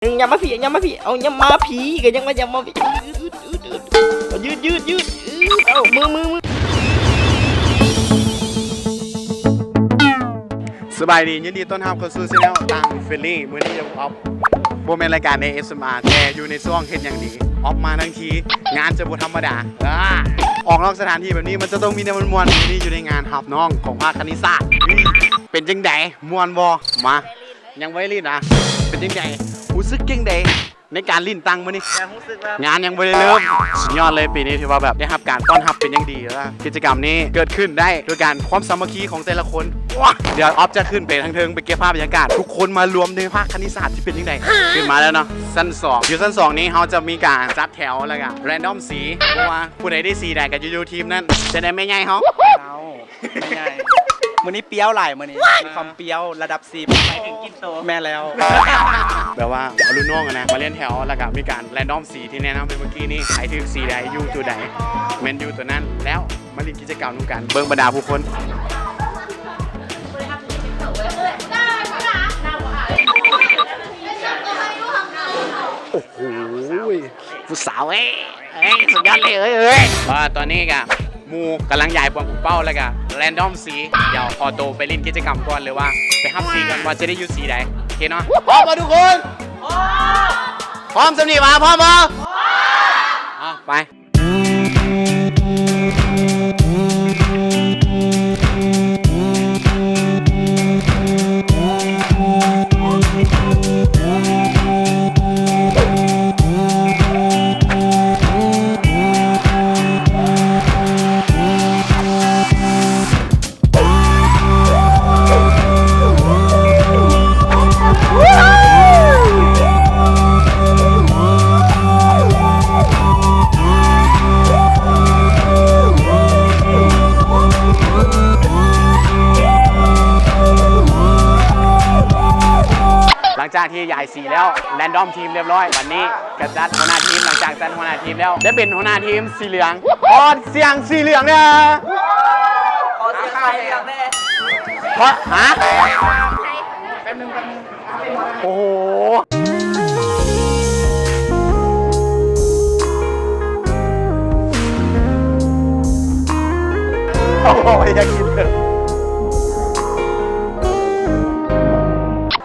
อย่ามาผีอย่ามาผีเอาอย่ามาผีกันยังมาอย่ามาผียืดเอามือสบายดียินดีต้อนรับเข้าสู่ช่องตังเฟลลี่มื้อนี้จะออฟโบแมนรายการใน ASMR แต่อยู่ในช่วงเฮ็ดอย่างดีออฟมาทั้งทีงานจะบ่ธรรมดาออกนอกสถานที่แบบนี้มันจะต้องมีแนวม่วนๆมื้อนี้อยู่ในงานหับน้องของภาคคณิตศาสตร์เป็นจังได๋ม่วนบ่มายังบ่ได้ลิ้นเป็นจังได๋รู้สึกจังได๋ในการลิ้นตังมื้อนี้งานยังบ่ได้เริ่มสุดยอดเลยปีนี้ถือว่าแบบได้รับการต้อนรับเป็นอย่างดีแล้วกิจกรรมนี้เกิดขึ้นได้โดยการความสามัคคีของแต่ละคนเดี๋ยวออฟจะขึ้นไปทางเทิงไปเก็บภาพบรรยากาศทุกคนมารวมในภาคคณิตศาสตร์ที่เป็นยังไงขึ้นมาแล้วเนาะชั้น2อยู่ชั้น2นี้เขาจะมีการจัดแถวแล้วก็แรนดอมสีเพราะว่าผู้ใดได้สีใดกับยูทีมนั้นจะได้ไม่ใหญ่เขาไม่ไงมื้อนี้เปรี้ยวหลายมื้อนี้มีความเปรี้ยวระดับ10ไปถึงกินโตแม่แล้วแบบว่าเอารุ่นน้องนะมาเล่นแถวแล้วก็มีการแรนดอมสีที่แนะนำไปเมื่อกี้นี้ใครถือสีใดยูตัวใดเมนยูตัวนั้นแล้วมาเล่นกิจกรรมร่วมกันเบิ่งบรรดาผู้คนโอ้โหผู้สาวสุดยอดเลยตอนนี้ก็มูกำลังใหญ่ปวงเป้าแล้วก็แรนดอมสีเดี๋ยวพอโตไปเล่นกิจกรรมก่อนเลยว่าไปฮับสีกันว่าจะได้อยู่สีใดโอเคเนาะพร้อมมาทุกคนพร้อมสำนีมาพร้อมมาไปหลังจากที่ย้ายสีแล้วแรนดอมทีมเรียบร้อยวันนี้กระจัดหัวหน้าทีมหลังจากจัดหัวหน้าทีมแล้วได้เป็นหัวหน้าทีมสีเหลืองขอเสียงสีเหลืองเนี่ยขอเสียงไทยอย่างแม่เพราะโอ้โหโอ้โหอยากกินเลย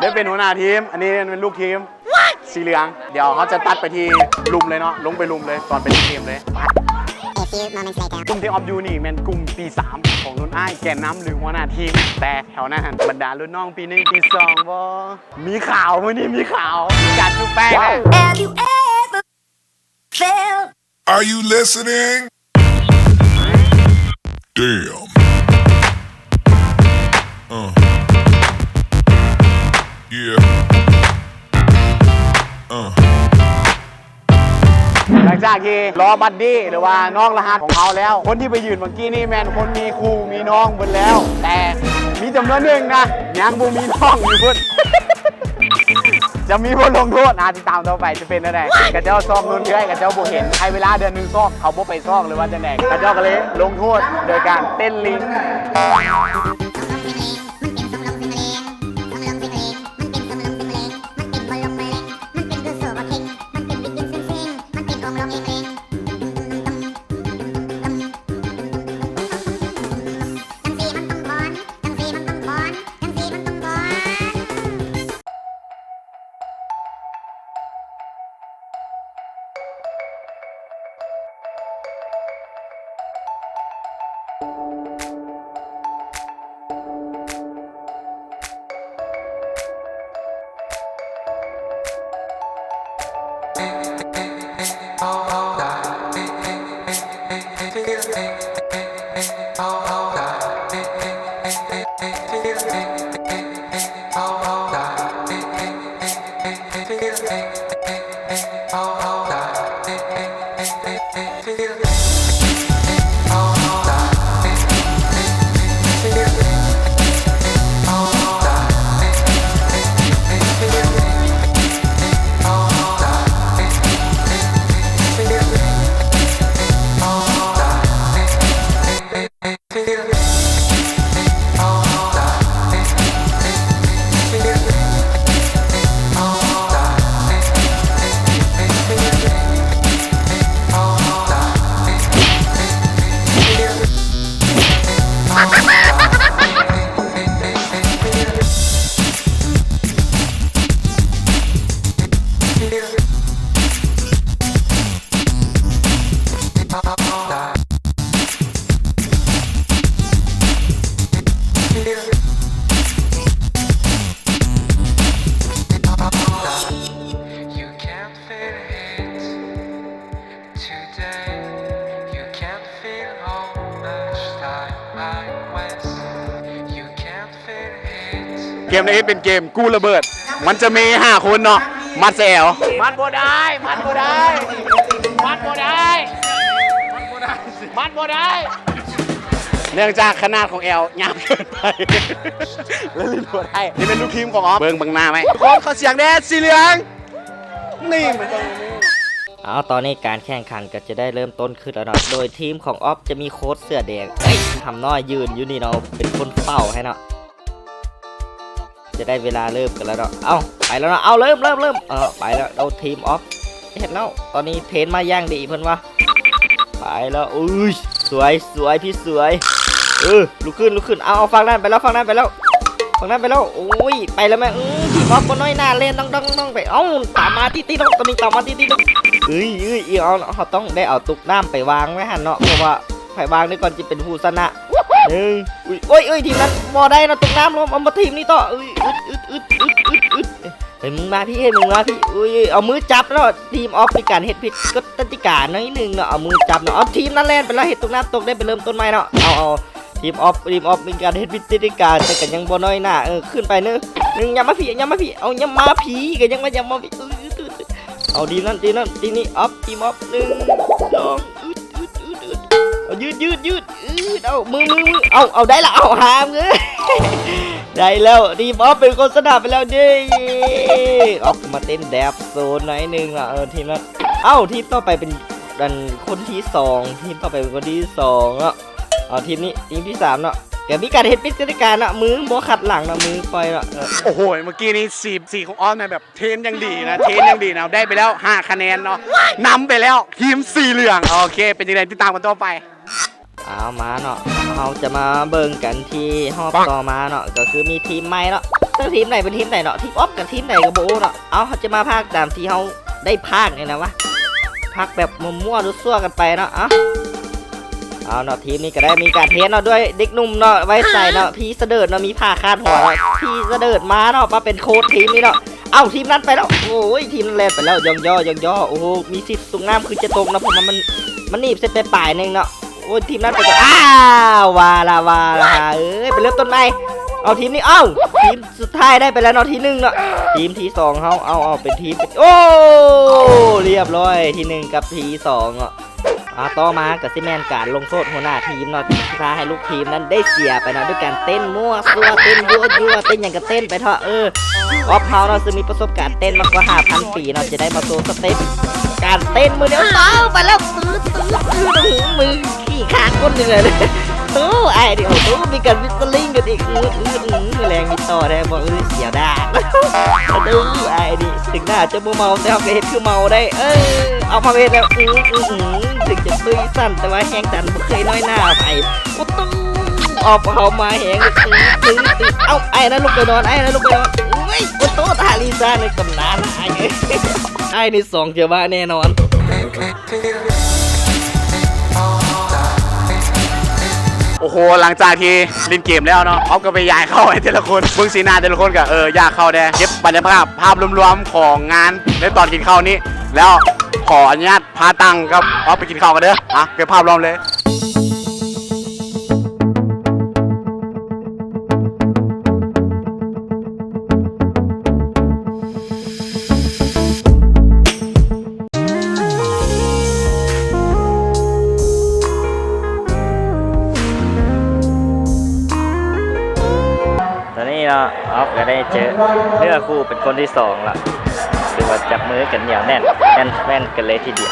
ได้เป็นหัวหน้าทีมอันนี้เป็นลูกทีมสีเหลืองเดี๋ยวเขาจะตัดไปที่ลุมเลยเนาะลงไปลุมเลยตอนเป็นทีมเลยกลุ่มที่ออฟยูนี่เป็นกลุ่มปี3ของรุ่นอ้ายแกนน้ำหรือหัวหน้าทีมแต่แถวหน้าบรรดารุ่นน้องปี1ปี2บ่มีข่าวมื้อนี้มีข่าวมีการชุบแป้ง Have you ever felt Are you listening? Damn. Yeah. หลังจากที่รอบัดดี้หรือว่าน้องรหัสของเขาแล้วคนที่ไปยืนเมื่อกี้นี่แมนคนมีครูมีน้องหมดแล้วแต่มีจำนวนหนึ่งนะยังบ่มีน้องอยู่พุ่น จะมีบทลงโทษติดตามต่อไปจะเป็นอะไรกระเจ้าซอกนุ่นเรื่อยกระเจ้าบ่เห็นให้เวลาเดือนหนึ่งซอกเขาบ่ไปซอกหรือว่าจะแดกกระเจ้าก็เลยลงโทษโดยการเต้นลิง You can't feel it today. You can't feel how much time I waste. You can't feel it. เกมนี้เป็นเกมกู้ระเบิด มันจะมี5คนเนาะมัดแซวมัดบ่ได้มัดบ่ได้มัดบ่ได้มัดบ่ได้เนื่องจากขนาดของแอลยาวเกินไปแล้วลิ้นบ่ได้นี่เป็นลูกทีมของออฟเบิ่งหน้าไหมทุกคนขอเสียงแดดสีเหลืองนี่มันต้องนี่ เอาตอนนี้การแข่งขันก็จะได้เริ่มต้นขึ้นแล้วเนาะโดยทีมของออฟจะมีโค้ชเสื้อแดงเอ้ยทำน้อยยืนอยู่นี่เนาะเป็นคนเฝ้าให้เนาะจะได้เวลาเริ่มกันแล้วเนาะเอาไปแล้วเนาะเอาเริ่มไปแล้วเราทีมออฟเห็นแล้วตอนนี้เทรนมาย่างดีเพิ่นว่าไปแล้วอุ้ยสวยพี่สวยลุกขึ้นเอาฟังนั่นไปแล้วโอ้ยไปแล้วแม่ทีมออฟก็น้อยหน้าเล่นต้องไปเอ้าตามมาตีตอนนี้ตามมาตีเขาต้องได้เอาตุกน้ำไปวางไว้หันเนาะเพราะว่าไผ่วางนี่ก่อนจะเป็นผู้ชนะทีมนั้นบอได้นะตุกน้ำลงเอามาทีมนี้ต่อเฮ้ยมึงมาพี่เอามือจับแล้วทีมออฟมีการเฮ็ดผิดก็กติกาหน่อยนึงเนาะเอามือจับเนาะเอาทีมนั้นแล่นไปแล้วเฮ็ดตุกน้ำตกได้ไปเริ่มต้นใหม่เนาะเอาทีมออฟมีการเฮ็ดผิดกติกาแต่กันยังบ่น้อยหน้าขึ้นไปนึงอย่ามาผีเอาอย่ามาผีกันยังมาผีเอาทีนั้นทีนี้ออฟทีมออฟ1 2เอายืดเอามือเอาได้ละเอาหามเลยได้แล้วทีมออฟเป็นคนสนับไปแล้วดิออฟมาเต้นแดบโซนหน่อยนึงอ่ะทีมนั้นทีมต่อไปเป็นคนที่2ทีมต่อไปเป็นคนที่2เนาะเอาทีมนี้ทีมที่3เนาะแกมีการเฮ็ดปิดกติกาเนาะมือบ่ขัดหลังเนาะมือปล่อยเนาะโอ้โหเมื่อกี้นี้4ของออฟเนี่ยแบบเทรนยังดีนะได้ไปแล้ว5คะแนนเนาะนำไปแล้วทีมสีเหลืองโอเคเป็นยังไงติดตามกันต่อไปเอามาเนาะเราจะมาเบิ่งกันที่รอบต่อมาเนาะก็คือมีทีมใหม่เนาะซึ่งทีมไหนเป็นทีมไหนเนาะทีมออฟกับทีมไหนกับโบเนาะเขาจะมาพากตามที่เขาได้พากเนี่ยนะวะพากแบบมั่วๆซั่วกันไปเนาะเอาเนาะทีมนี้ก็ได้มีการเทสเนาะด้วยเด็กหนุ่มเนาะไว้ใส่เนาะพี่เสดิร์ดเนาะมีผ้าคาดหัวพี่เสดิร์ดมาเนาะมาเป็นโค้ชทีมนี้เนาะทีมนั้นไปแล้วโอ้ยทีมนั้นแลนไปแล้วยองย่อโอ้โหมีสิทธิ์ตรงน้ำคือจะตกนะผมมันหนีบเส้นไปปลายนึงเนาะโอ้ยทีมนั้นไปก่อนวาละไปเริ่มต้นใหม่เอาทีมนี้ทีมสุดท้ายได้ไปแล้วเนาะที่1เนาะทีมที่2เขาเอาเป็นทีมโอ้เรียบร้อยที่1กับที่2เนาะต่อมากับซิแมนการลงโทษหัวหน้าทีมเนาะพาให้ลูกทีมนั้นได้เสียไปเนาะด้วยการเต้นมั่วซั่วเต้นยั่วเต้นอย่างกับเต้นไปเถอะออฟเฮาเนาะซึ่งมีประสบการณ์เต้นมากกว่า 5,000 ปีเนาะจะได้มาโชว์สเต็ปการเต้นมือเดียวไปแล้วมือขี้ขาดก้นเลยไอ้เดี๋ยวมีการวิสลิงกันอีกแรงมีต่อได้บอกเสียดายไอ้ดิถึงหน้าจะเมาแต่เขาเฮ็ดคือเมาได้เอามาเฮ็ดแล้วถึงจะตุ้ยสั้นแต่ว่าแห้งดันบ่เคยน้อยหน้าไปออกเขามาแหงไอ้นั่นลูกไปนอนโอ้โตตาลีซ่าในตำนานไอ้นี่2เจ้าบ้าแน่นอนโอ้โหหลังจากที่เล่นเกมแล้วเนาะออฟก็ไปย้ายเข้าไอ้แต่ละคนเบิ่งสีหน้าแต่ละคนก็อยากเข้าได้เก็บบรรยากาศภาพรวมๆของงานในตอนกินข้าวนี้แล้วขออนุญาตพาตังครับออฟไปกินข้าวกันเด้อเก็บภาพรวมเลย เนาะออฟก็ได้เจอเนื้อคู่เป็นคนที่2ละคือว่าจับมือกันอย่างแน่นแน่นกันเลยทีเดียว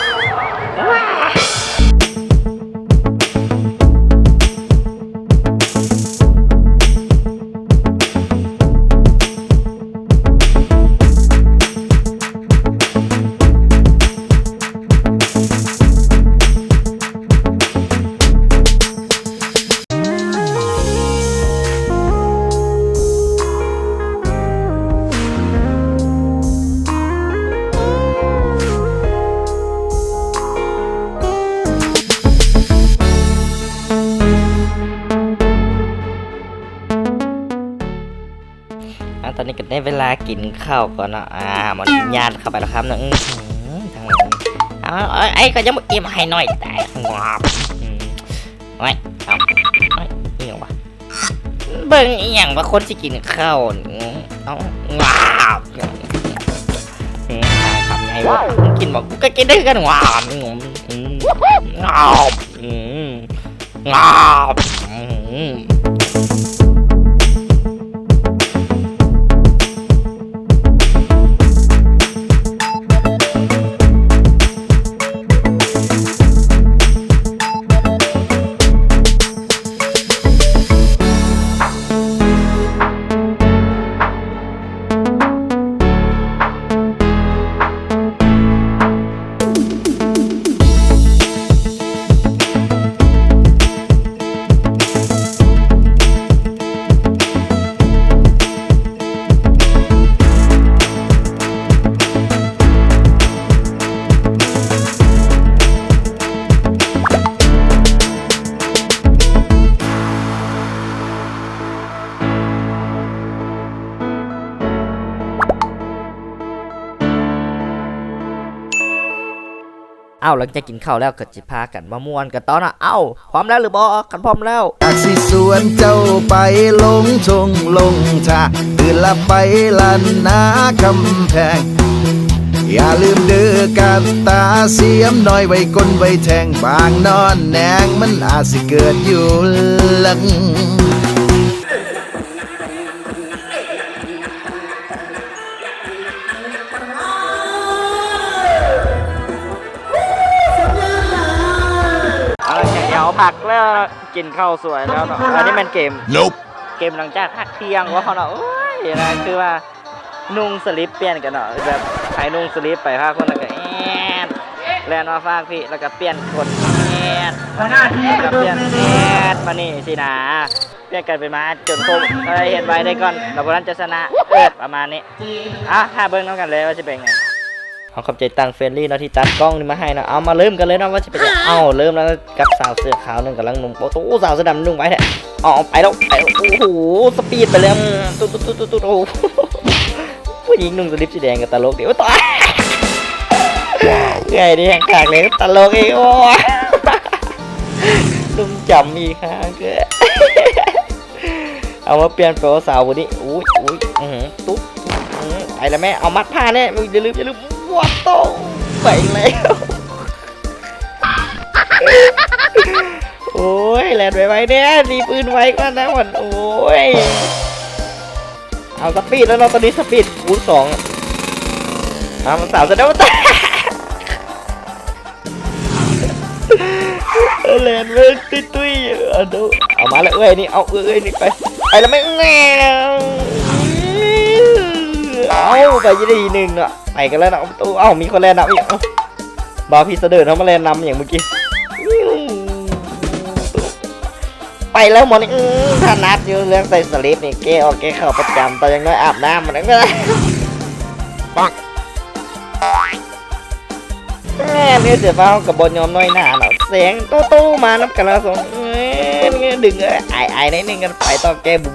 นี่ก็ได้เวลากินข้าวก่อนเนาะมันญาติเข้าไปแล้วครับเนาะทางหลังไอ้ก็จะมาอิ่มให้หน่อยแต่งอบไว้เอาไว้นี่อย่างวะเบิ่งอีหยังว่าคนสิกินข้าวเอางอบทำไงวะกินบอกกูก็กินได้กันงอบงอบงอบหลังจากกินข้าวแล้วก็จะพากันมาม่วนกันตอนพร้อมแล้วหรือบ่กันพร้อมแล้วอยากสิสวนเจ้าไปลงชงลงชาตื่นละไปลันนาคำแพงอย่าลืมเด้อกันตาเสียมน้อยไว้ก้นไว้แทงบางนอนแนงมันอาจสิเกิดอยู่หลังผักแล้วกินข้าวสวยแล้วเนาะอันนี้มันเกม Nope. เกมหลังจากพักเที่ยงว่าเขาเนาะโอ้ยนะคือว่านุ่งสลิปเปลี่ยนกันเนาะแบบใครนุ่งสลิปไปภาคคนแล้วก็แลนมาภาคพี่แล้วก็เปลี่ยนคนแล้วก็เปลี่ยนมานี่สินะเปลี่ยนกันไปมาจนครบเห็นไว้ได้ก่อนแล้วคนนั้นจะชนะประมาณนี้ถ้าเบิ้งน้องกันเลยว่าจะเป็นไงขอบใจตังเฟรนลี่เนาะที่จัดกล้องนี่มาให้นะเอามาเริ่มกันเลยเนาะว่าจะเป็นเริ่มแล้วกับสาวเสื้อขาวนึงกำลังนุ่งโอ้โหสาวเสื้อดำนุ่งไว้เนี่ยไปแล้วโอ้โหสปีดไปเลยตุ๊ดโอ้ผู้หญิงนุ่งสลิปสีแดงกับตลกเดี๋ยวต่อไงดิแหงกากเลยตลกอีกโอ้นุ่งจำอีกครั้งเกิดเอามาเปลี่ยนเป็นสาวคนนี้อุ้ยตุ๊ดไปแล้วแม่เอามัดผ้าเนี่ยอย่าลืมวัดโตไปแล้วโอ้ยแลนไว้เนี่ยดีปืนไว้ก็นะวันโอ้ยเอาสปีดแล้วเราตอนนี้สปีดคูณ2มันสาวจะได้ว่าแลนเว้ยตุ้ยเอามาแล้วนี่เอานี่ไปแล้วไม่แง่ไปยี่ได้หนึ่งเนาะไปกันแล้วนะตู้มีคนแลนนำอีกบาพี่เสด็จเขามาแลนนำอย่างเมื่อกี้ไปแล้วหมดนี่ถ้านัดอยู่เรื่องใส่สลิปนี่แกเข้าประจำแต่ยังน้อยอาบน้ำมันก็ได้ปังเนี่ยเสือฟ้ากับบอลยอมน้อยหน้าเนาะเสียงตู้มานับกันแล้วสองดึงไอ้นิดนึงกันไปต่อแกบู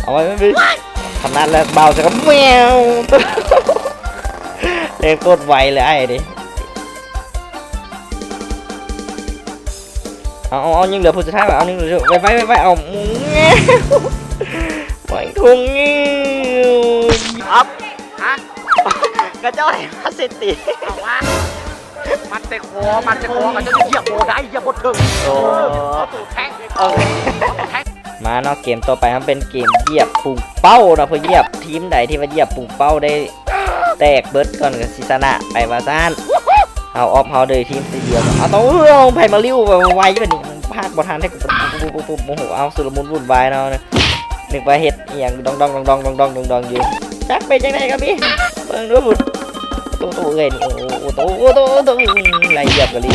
เอาไว้ไม่ทำนั้นแล้วเบาจะก็แมวเล่นโคตรไวเลยไอ้ดิเอายิงเหลือผู้สุดท้ายเอายิงเหลือไปเอาแง่ปล่อยทุ่งงี้อัพกระเจ้าไหนมาเสตีเอาวะมันเตะคอมันจะเหยียบโบได้เหยียบโบถึงโอ้แทงมาเนาะเกมต่อไปมันเป็นเกมเหยียบปุ่งเป้าเนาะเพื่อเหยียบทีมใดที่มาเหยียบปุ่งเป้าได้แตกเบิร์ดก่อนกับซิซานะไปมาซ่านเอาออฟเฮาเลยทีมสีเดียวเอาต้องไผ่มาลิ้วไวแบบนี้ภาคบอลทันให้ปุ๊บโอ้โหเอาสุรมุนวุ่นวายเนาะนึกว่าเฮ็ดอย่างดองอยู่จักไปจังไดครับพี่เบิ่งดูบุตู้เอ้ยนี่โอ้ตู้ไรเหยียบกันลิ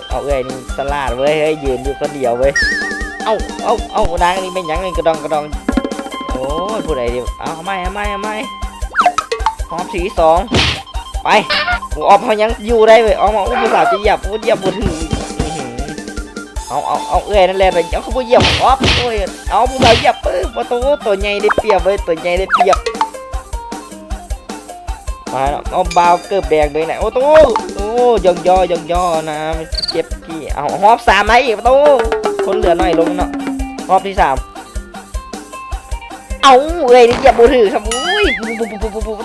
เอาเอ้ยนี่สลาดเว้ยเฮ้ยยืนอยู่คนเดียวเว้ยเอาดังนี่เป็นยังไงกระดองโอ้ยผู้ใดเดียวเอาไม่หอมสี2ไปออฟเขายังอยู่ได้เว้ยออฟมาผู้สาวจะเหยียบถึง เอาเอ้ยนั่นแหละเอาเขาเหยียบออฟโอ้ยเอาพวกเราเหยียบประตูตัวใหญ่ได้เปรียบเว้ยตัวใหญ่ได้เปรียบมาเอาบาวเกือบแดงเลยนะโอ้ตู้โอ้ยองย่อนะมันเจ็บกี่เอาฮอบ3ไหมอีกประตูคนเหลือหน่อยลงเนาะฮอบที่3เอาเอ้ยนี่เหยียบบูถือครับอุ้ย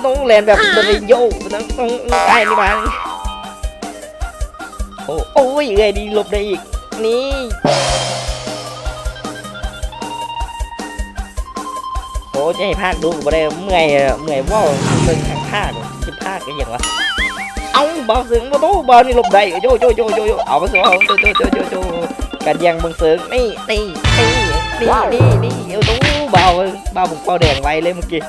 ต้องแลนแบบโดนโยกต้องไอ้นี่มาโอ้ยเอ้ยดีหลบได้อีกนี่โอ้จะให้ภาคดูบ่ได้เมื่อยว่าเบิ่งทางภาคจะภาคกันอย่างวะเอาเบาเสียงประตูเบานี่หลบได้โยเอาไปสู้โจกันยังเบิ่งเสียงนี่เอาตู้เบาบุกเบาแดงไว้เลยเมื่อกี้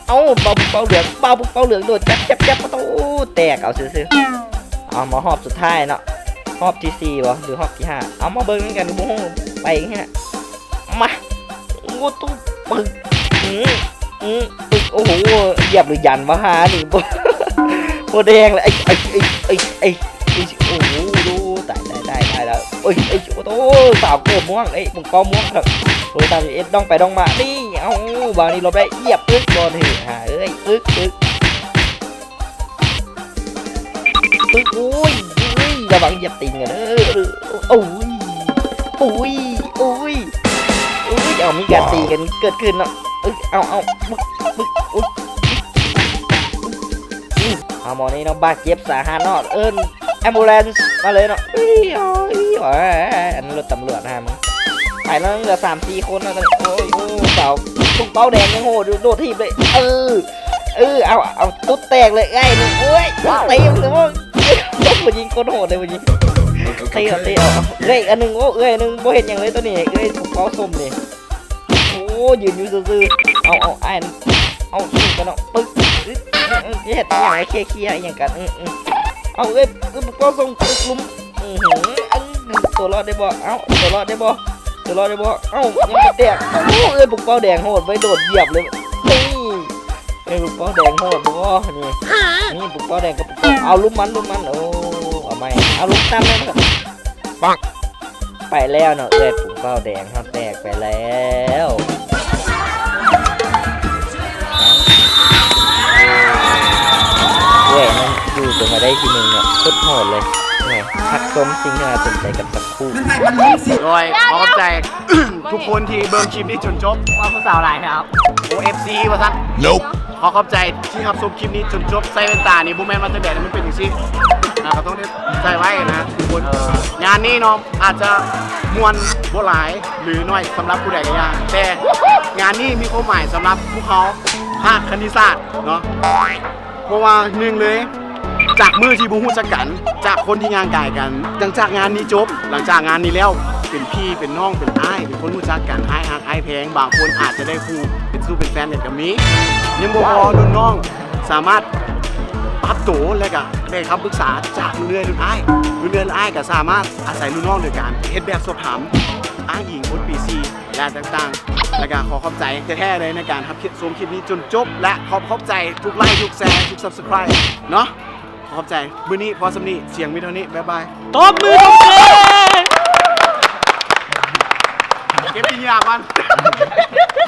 เอาเบาบุกเบาเหลืองโดดจับประตูแตกเอาซื่อเอามาหอบสุดท้ายเนาะหอบที่4บ่หรือหอบที่5เอามาเบิ่งกันโอ้ไปอย่างเงี้ยมาโอ้ตู้ปึกโอ้โหเหยียบหรือยันวะฮะนี่โบแดงเลยไอ้โอ้โหดูตายแล้วโอ้ยโอ้สาวเกิดม่วงผมก็ม่วงครับโอ้ตามเอ็ดต้องไปต้องมานี่เอาบานี่เราได้เหยียบปึ๊กบอลถือหาปึ๊กอุ้ยระวังเหยียบติ่งกันโอ้ยเอามีการตีกันเกิดขึ้นเนาะเอาปึ๊กเอาหมอนี่เนาะบาดเจ็บสาหัสเนาะแอมบูเลนซ์มาเลยเนาะอันนั้นรถตำรวจนะมึงไปแล้วเหลือ3-4 คนแล้วตอนนี้โอ้สาวตุ้งเป้าแดงยังโหโดดทีบเลยเอาตุ๊ดแตกเลยไอ้หนึ่งโอ้ยตีมันเลยมันยิงคนโหดเลยมันยิงตีเอาอันหนึ่งอันหนึ่งโบเห็นอย่างเลยตัวนี้ตุ้งเป้าส้มนี่โอ้ยืนอยู่ซื่อเอาไอ้เอาสู้กันเนาะปึ๊กเห็ดอย่างไรเคลียอย่างกันเอาบุกเป้าส่งตึกลุมตัวรอดได้บ่ตัวรอดได้บ่ยังไม่แตกบุกเป้าแดงโหดไว้โดดเหยียบเลยนี่บุกเป้าแดงโหดบ่นี่บุกเป้าแดงกับบุกเป้าเอาลุ้มมันโอ้เอาไม่เอาลุ้มตามนั่นครับปังไปแล้วเนาะบุกเป้าแดงเขาแตกไปแล้วมันอยู่จนมาได้ทีนึงเนี่ยโคตรโหดเลยไงพักส้มสิ่งที่น่าสนใจกับสักคู่ โดยขอบใจ ทุกคนที่เบิ่งคลิปนี้จนจบ ว่าผู้สาวไรครับ OFC ว่าซั่น Nope. ขอขอบใจที่รับชมคลิปนี้จนจบใส่แว่นตานี่บ่แม่นว่าจะแดดมันเป็นจังซี่นะครับต้องได้ใจไว้นะทุกคนงานนี้เนาะอาจจะมวนบ่หลายหรือน้อยสำหรับผู้ใดก็ยากแต่งานนี้มีความหมายสำหรับพวกเขาภาคคณิตศาสตร์เนาะเพราะว่าหนึ่งเลยจากมือที่บูฮู้จักกันจากคนที่งานกายกันหลังจากงานนี้จบหลังจากงานนี้แล้วเป็นพี่เป็นน้องเป็นอ้ายเป็นคนรู้จักกันอ้ายฮักอ้ายแพงบางคนอาจจะได้คู่เป็นสู้เป็นแฟนกันกับมียังบ่พอรุ่นน้องสามารถปรับตัวและก็ได้คำปรึกษาจากรุ่นเรื่อยอ้ายก็สามารถอาศัยรุ่นน้องโดยการเฮ็ดแบบสอบถามอ้างอิงคนปี4และต่างๆและก็ขอขอบใจแท้ๆเลยในการทำคลิปนี้จนจบและขอบใจทุกไลค์ทุกแชร์ทุก Subscribe เนาะขอบใจมื้อนี้พอสำนี้เสียงมีเท่านี้บ๊ายบาย ตบมือตบเก เก็บปีนี้อ่ะมัน